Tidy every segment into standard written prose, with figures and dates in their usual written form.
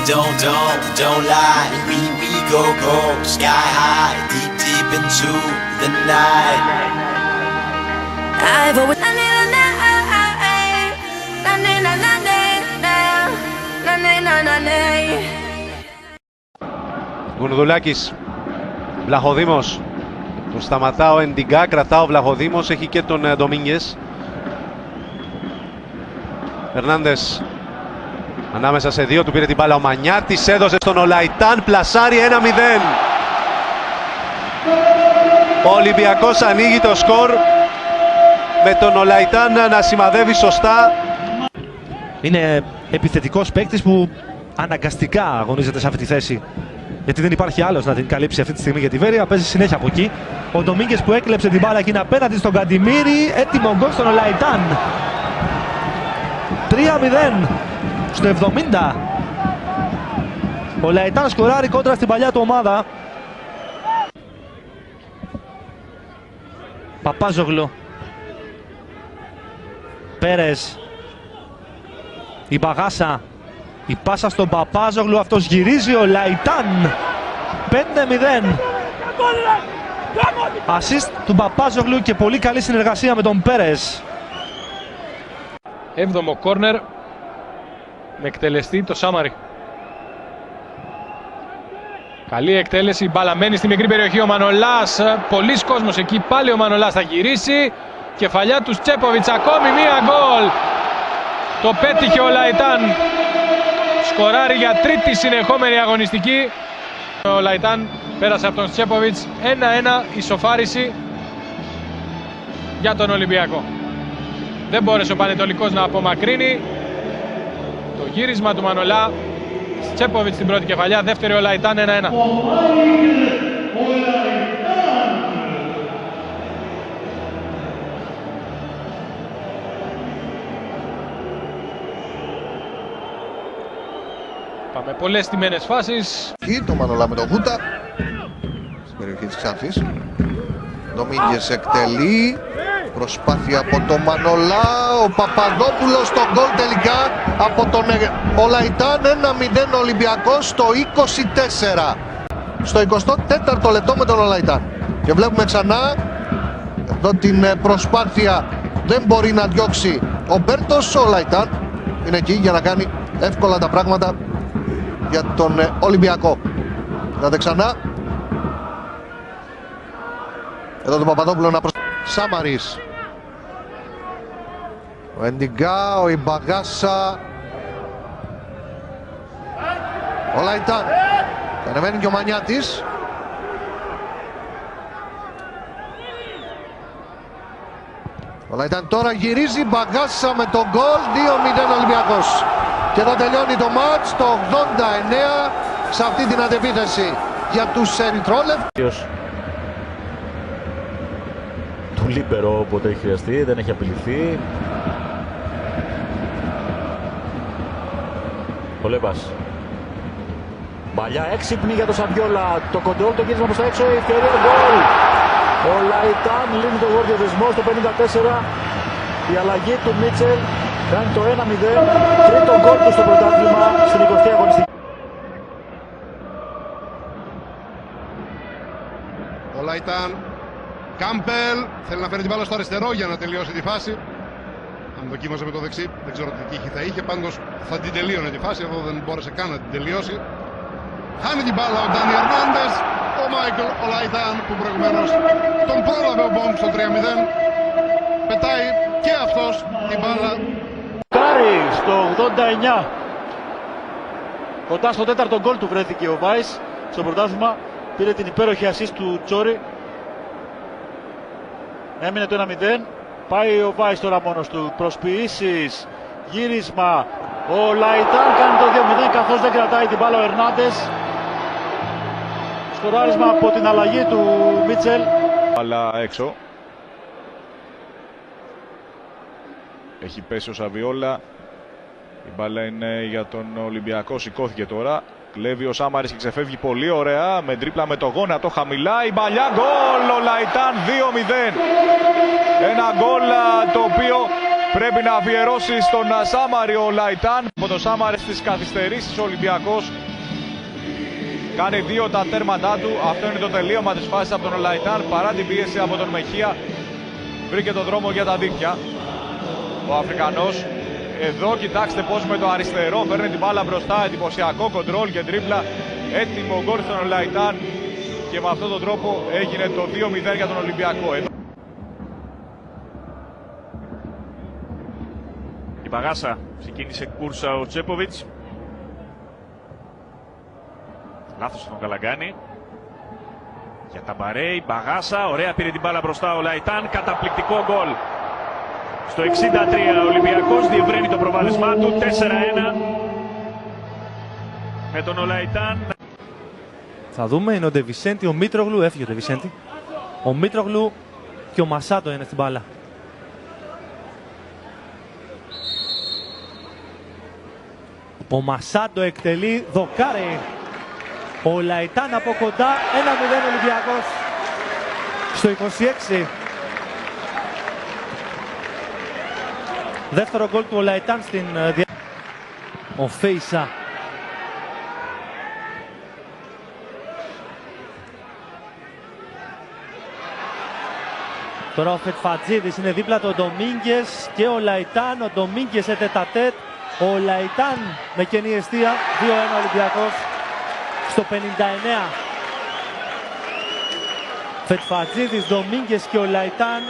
don't lie. We go sky high, deep into the night. I've always Γουνδουλάκης, Βλαχοδήμος. Τον σταματά ο Εντιγκά, κρατά ο Βλαχοδήμος, έχει και τον Ντομίνγκες. Ερνάντες ανάμεσα σε δύο, του πήρε την μπάλα ο Μανιάτης, έδωσε στον Ολαϊτάν, πλασάρι 1-0. Ο Ολυμπιακός ανοίγει το σκορ με τον Ολαϊτάν να σημαδεύει σωστά. Είναι επιθετικός παίκτης που αναγκαστικά αγωνίζεται σε αυτή τη θέση, γιατί δεν υπάρχει άλλος να την καλύψει αυτή τη στιγμή για τη Βέρεια. Παίζει συνέχεια από εκεί. Ο Ντομίνγκες που έκλεψε την μπάλα και είναι απέναντι στον Καντιμίρη. Έτοιμο γκολ στον Ολαϊτάν. 3-0 στο 70. Ο Ολαϊτάν σκοράρει κόντρα στην παλιά του ομάδα. Παπάζογλου. Πέρες. Η Μπαγάσα. Η πάσα στον Παπάζογλου, αυτός γυρίζει, ο Λαϊτάν. 5-0. Ασίστ του Παπάζογλου και πολύ καλή συνεργασία με τον Πέρες. 7ο κόρνερ με εκτελεστή το Σάμαρι. Καλή εκτέλεση, μπάλα μένει στη μικρή περιοχή, ο Μανολάς, πολλής κόσμος εκεί, πάλι ο Μανολάς θα γυρίσει. Κεφαλιά του Τσέποβιτς, ακόμη μία γκολ. Το πέτυχε ο Λαϊτάν. Σκοράρει για τρίτη συνεχόμενη αγωνιστική. Ο Λαϊτάν πέρασε από τον Τσέποβιτς. 1-1 ισοφάριση για τον Ολυμπιακό. Δεν μπόρεσε ο Πανετολικός να απομακρύνει. Το γύρισμα του Μανολά. Τσέποβιτς στην πρώτη κεφαλιά, δεύτερη ο Λαϊτάν, 1-1. Πάμε πολλές τιμένες φάσεις. Το Μανολά με τον Γούτα στην περιοχή της Ξάνθης. Ντομίνγκες εκτελεί. Προσπάθεια από τον Μανολά. Ο Παπαδόπουλος στο γκολ τελικά από τον Ολαϊτάν. 1-0 Ολυμπιακός στο 24. Στο 24ο λεπτό με τον Ολαϊτάν. Και βλέπουμε ξανά εδώ την προσπάθεια. Δεν μπορεί να διώξει ο Μπέρτος. Ο Ολαϊτάν είναι εκεί για να κάνει εύκολα τα πράγματα για τον Ολυμπιακό. Είδατε ξανά. Εδώ τον Παπαδόπουλο να Σάμαρης. Ο Εντιγκά, ο Ιμπαγάσα. Ο Λαϊτάν. Και ανεβαίνει και ο Μανιάτης. Ο Λαϊτάν τώρα γυρίζει, Μπαγάσα με τον γκολ. 2-0 Ολυμπιακός. Και εδώ τελειώνει το μάτς το 89 σε αυτή την αντεπίθεση για τους ερυθρόλευκους. Του λίπερο όποτε έχει χρειαστεί, δεν έχει απειληθεί. Ο Λέμπας. Παλιά έξυπνη για τον Σαβιόλα. Το κοντρόλ, το γύρισμα προς τα έξω, η ευκαιρία του γκολ. Ο Λαϊτάν λύνει το γόρδιο δεσμό στο 54. Η αλλαγή του Μίτσελ κάνει το 1-0. Τρίτο γκολ του στο πρωτάθλημα στην 20η αγωνιστική. Ο Λαϊτάν. Κάμπελ θέλει να φέρει την μπάλα στο αριστερό για να τελειώσει τη φάση. Αν δοκίμαζε με το δεξί, δεν ξέρω τι τύχη θα είχε. Πάντως θα την τελείωνε τη φάση. Εδώ δεν μπόρεσε καν να την τελειώσει. Χάνει την μπάλα ο Ντάνι Ερνάντες. Ο Μάικλ ο Λαϊτάν που προηγουμένως τον πρόλαβε ο Μπόμπ στο 3-0. Πετάει και αυτός την μπάλα. Κάρι στο 89. Κοντά στο τέταρτο γκολ του βρέθηκε ο Βάις στο πρωτάθλημα. Πήρε την υπέροχη ασίστ του Τσόρι. Έμεινε το 1-0. Πάει ο Βάις τώρα μόνος του. Προσποιήσεις. Γύρισμα. Ο Λαϊτάν κάνει το 2-0 καθώς δεν κρατάει την μπάλα ο Ερνάντες. Σκοράρισμα από την αλλαγή του Μίτσελ. Μπάλα έξω. Έχει πέσει ο Σαβιόλα. Η μπάλα είναι για τον Ολυμπιακό. Σηκώθηκε τώρα. Κλέβει ο Σάμαρης και ξεφεύγει πολύ ωραία. Με τρίπλα με το γόνατο χαμηλά. Η μπαλιά γκολ. Ο Λαϊτάν 2-0. Ένα γκολ το οποίο πρέπει να αφιερώσει στον Σάμαρη ο Λαϊτάν. από το Σάμαρες στις καθυστερήσεις. Ο Ολυμπιακός κάνει 2 τα τέρματά του. Αυτό είναι το τελείωμα της φάσης από τον Ολαϊτάν. Παρά την πίεση από τον Μεχία, βρήκε τον δρόμο για τα δίκτυα ο Αφρικανός. Εδώ κοιτάξτε πως με το αριστερό φέρνει την μπάλα μπροστά. Εντυπωσιακό κοντρόλ και τρίπλα. Έτοιμο γκολ στον Ολαϊτάν. Και με αυτόν τον τρόπο έγινε το 2-0 για τον Ολυμπιακό. Η Μπαγάσα ξεκίνησε κούρσα ο Τσέποβιτς. Λάθος στον Καλαγκάνη. Για τα Μπαρέ, η Μπαγάσα, ωραία, πήρε την μπάλα μπροστά ο Λαϊτάν. Καταπληκτικό γκολ. Στο 63 ο Ολυμπιακός διευρύνει το προβάδισμά του. 4-1 με τον Ολαϊτάν. Θα δούμε, είναι ο Ντεβισέντη, ο Μήτρογλου, έφυγε ο Ντεβισέντη. Ο Μήτρογλου και ο Μασάτο είναι στην μπάλα. Ο Μασάτο εκτελεί, δοκάρει. Ο Λαϊτάν από κοντά, 1-0 Ολυμπιακός στο 26. Δεύτερο γκολ του Λαϊτάν στην ο Φέισα. Τώρα ο Φετφατζίδης είναι δίπλα του, ο Ντομίνγκες και ο Λαϊτάν. Ο Ντομίνγκες σε τετατέτ. Ο Λαϊτάν με κενή εστία. 2-1 Ολυμπιακός στο 59. Φετφατζίδης, Ντομίνγκες και ο Λαϊτάν.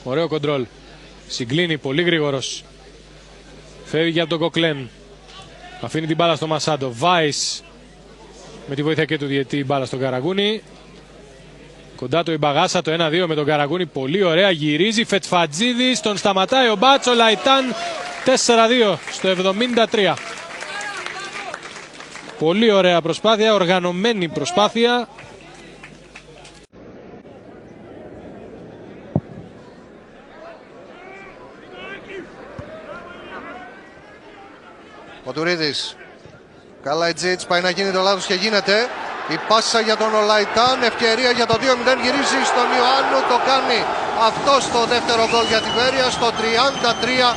Ωραίο κοντρόλ. Συγκλίνει, πολύ γρήγορος. Φεύγει από τον Κοκλέν. Αφήνει την μπάλα στο Μασάντο. Βάις με τη βοήθεια και του διαιτή μπάλα στον Καραγκούνη. Κοντά του η Μπαγάσα, το 1-2 με τον Καραγκούνη. Πολύ ωραία, γυρίζει. Φετφατζίδης, τον σταματάει ο Μπάτσο. Λαϊτάν 4-2 στο 73. Πολύ ωραία προσπάθεια, οργανωμένη προσπάθεια. Ο Τουρίδης. Καλαϊτζίτς πάει να γίνει το λάθος και γίνεται. Η πάσα για τον Ολαϊτάν, ευκαιρία για το 2-0, γυρίζει στον Ιωάννου, το κάνει αυτό στο δεύτερο γκολ για τη Βέρεια, στο 33.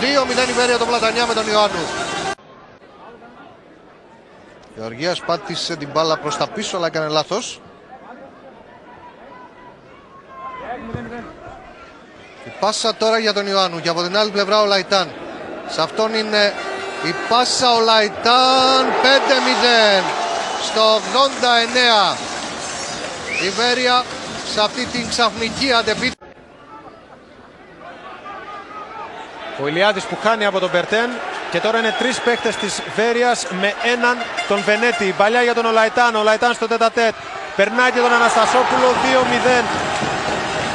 2-0 η Βέρεια τον Πλατανιά με τον Ιωάννου. Γεωργίας πάτησε την μπάλα προς τα πίσω, αλλά έκανε λάθος. Η πάσα τώρα για τον Ιωάννου και από την άλλη πλευρά ο Λαϊτάν. Σε αυτόν είναι η πάσα, ο Λαϊτάν, 5-0 στο 89. Η Βέρεια σε αυτή την ξαφνική αντεπίθεση. Ο Ηλιάδης που χάνει από τον Μπερτέν και τώρα είναι 3 παίκτες της Βέρειας με έναν τον Βενέτη. Παλιά για τον Ολαϊτάν, ο Λαϊτάν στο τετατέτ. Περνάει και τον Αναστασόπουλο, 2-0.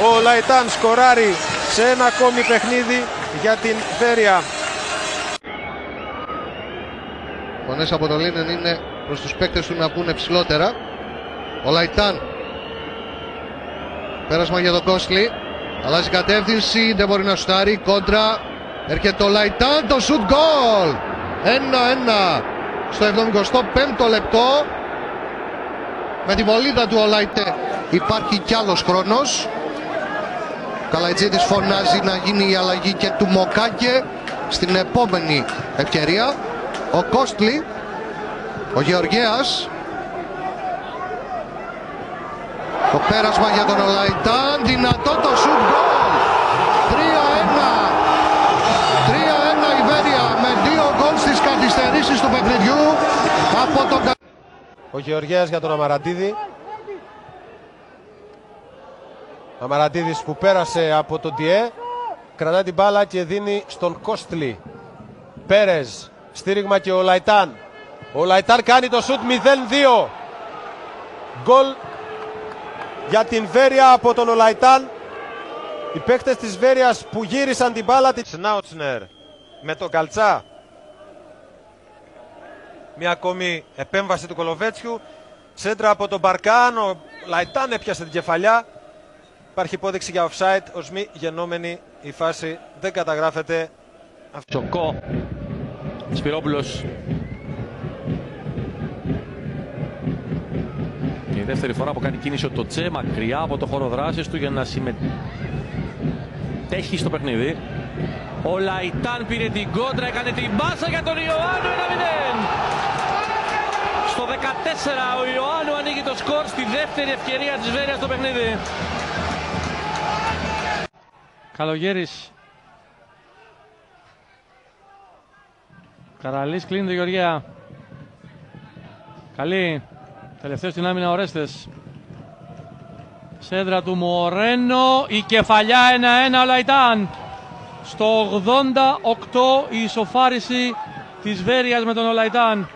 Ο Λαϊτάν σκοράρει σε ένα ακόμη παιχνίδι για την Βέρεια. Φωνές από το Λίνεν είναι προς τους παίκτες του να πούνε ψηλότερα. Ο Λαϊτάν. Πέρασμα για τον Κόσλι. Αλλάζει κατεύθυνση, δεν μπορεί να σουτάρει. Κόντρα. Έρχεται ο Λαϊτάν, το σουτ γκολ. 1-1 στο 75ο λεπτό. Με τη βολίδα του ο Λαϊτέ υπάρχει κι άλλος χρόνος. Καλαϊτζίδης φωνάζει να γίνει η αλλαγή και του Μοκάκε στην επόμενη ευκαιρία. Ο Κόστλι, ο Γεωργέας. Το πέρασμα για τον Ολαϊτάν, δυνατό το σουτ γκολ. 3-1. 3-1 η Βέρεια με 2 γκολ στις καθυστερήσεις του παιχνιδιού από τον... Ο Γεωργέας για τον Αμαραντίδη. Αμαραντίδης που πέρασε από τον Τιέ. Κρατάει την μπάλα και δίνει στον Κόστλι. Πέρεζ. Στήριγμα και ο Λαϊτάν. Ο Λαϊτάν κάνει το σουτ 0-2. Γκολ για την Βέρεια από τον Ολαϊτάν. Οι παίκτες της Βέρειας που γύρισαν την μπάλα. Σνάουτσνερ με τον Καλτσά. Μια ακόμη επέμβαση του Κολοβέτσιου. Σέντρα από τον Μπαρκάν. Ο Λαϊτάν έπιασε την κεφαλιά. Υπάρχει υπόδειξη για offside. Ως μη γενόμενη η φάση δεν καταγράφεται. Τσοκό. Σπυρόπουλος. Η δεύτερη φορά που κάνει κίνηση ο Τοτσέ μακριά από το χώρο δράσης του για να συμμετέχει στο παιχνίδι. Ο Λαϊτάν πήρε την κόντρα, έκανε την μπάσα για τον Ιωάννου, 1-0. Στο 14 ο Ιωάννου ανοίγει το σκορ στη δεύτερη ευκαιρία της Βέρειας στο παιχνίδι. Καλογέρης. Καραλής κλείνει το Γεωργία. Καλή. Τελευταίο στην άμυνα ο Ρέστες. Σέντρα του Μορένο. Η κεφαλιά 1-1 ο Λαϊτάν. Στο 88 η ισοφάριση της Βέρειας με τον Ολαϊτάν.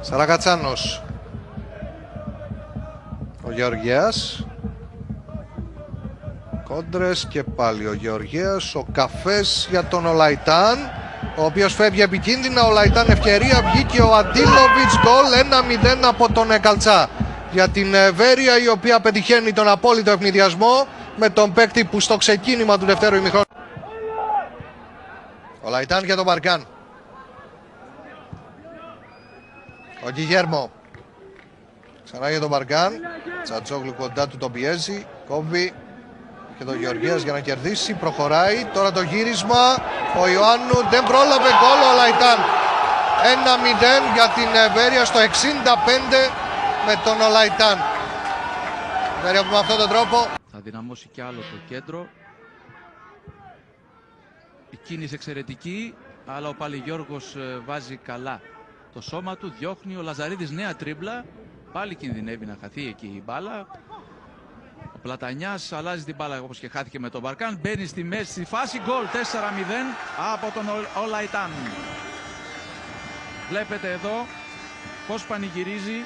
Σαρακατσάνος. Ο Γεωργίας. Κόντρες και πάλι ο Γεωργίας. Ο καφές για τον Ολαϊτάν, ο οποίος φεύγει επικίνδυνα. Ο Ολαϊτάν ευκαιρία, βγήκε ο Αντίλοβιτς, γκολ 1-0 από τον Καλτσά. Για την Βέρεια, η οποία πετυχαίνει τον απόλυτο ευνηδιασμό με τον παίκτη που στο ξεκίνημα του δευτέρου ημιχρόνου. Ο Ολαϊτάν για τον Μπαρκάν. Ο Γκιγέρμο. Ξανά για τον Μπαρκάν. Τσατσόγλου κοντά του τον πιέζει. Κόβει και τον Γεωργίας για να κερδίσει. Προχωράει. Τώρα το γύρισμα. Ο Ιωάννου δεν πρόλαβε γκολ. Ο Λαϊτάν. 1-0 για την Βέρεια στο 65 με τον Ολαϊτάν. Βέρεια που με αυτόν τον τρόπο Θα δυναμώσει κι άλλο το κέντρο. Η κίνηση εξαιρετική, αλλά ο Παλιγιώργος βάζει καλά το σώμα του, διώχνει. Ο Λαζαρίδης νέα τρίμπλα, πάλι κινδυνεύει να χαθεί εκεί η μπάλα. Ο Πλατανιάς αλλάζει την μπάλα όπως και χάθηκε με τον Μπαρκάν, μπαίνει στη μέση στη φάση, γκολ 4-0 από τον Ολαϊτάν. Βλέπετε εδώ πώς πανηγυρίζει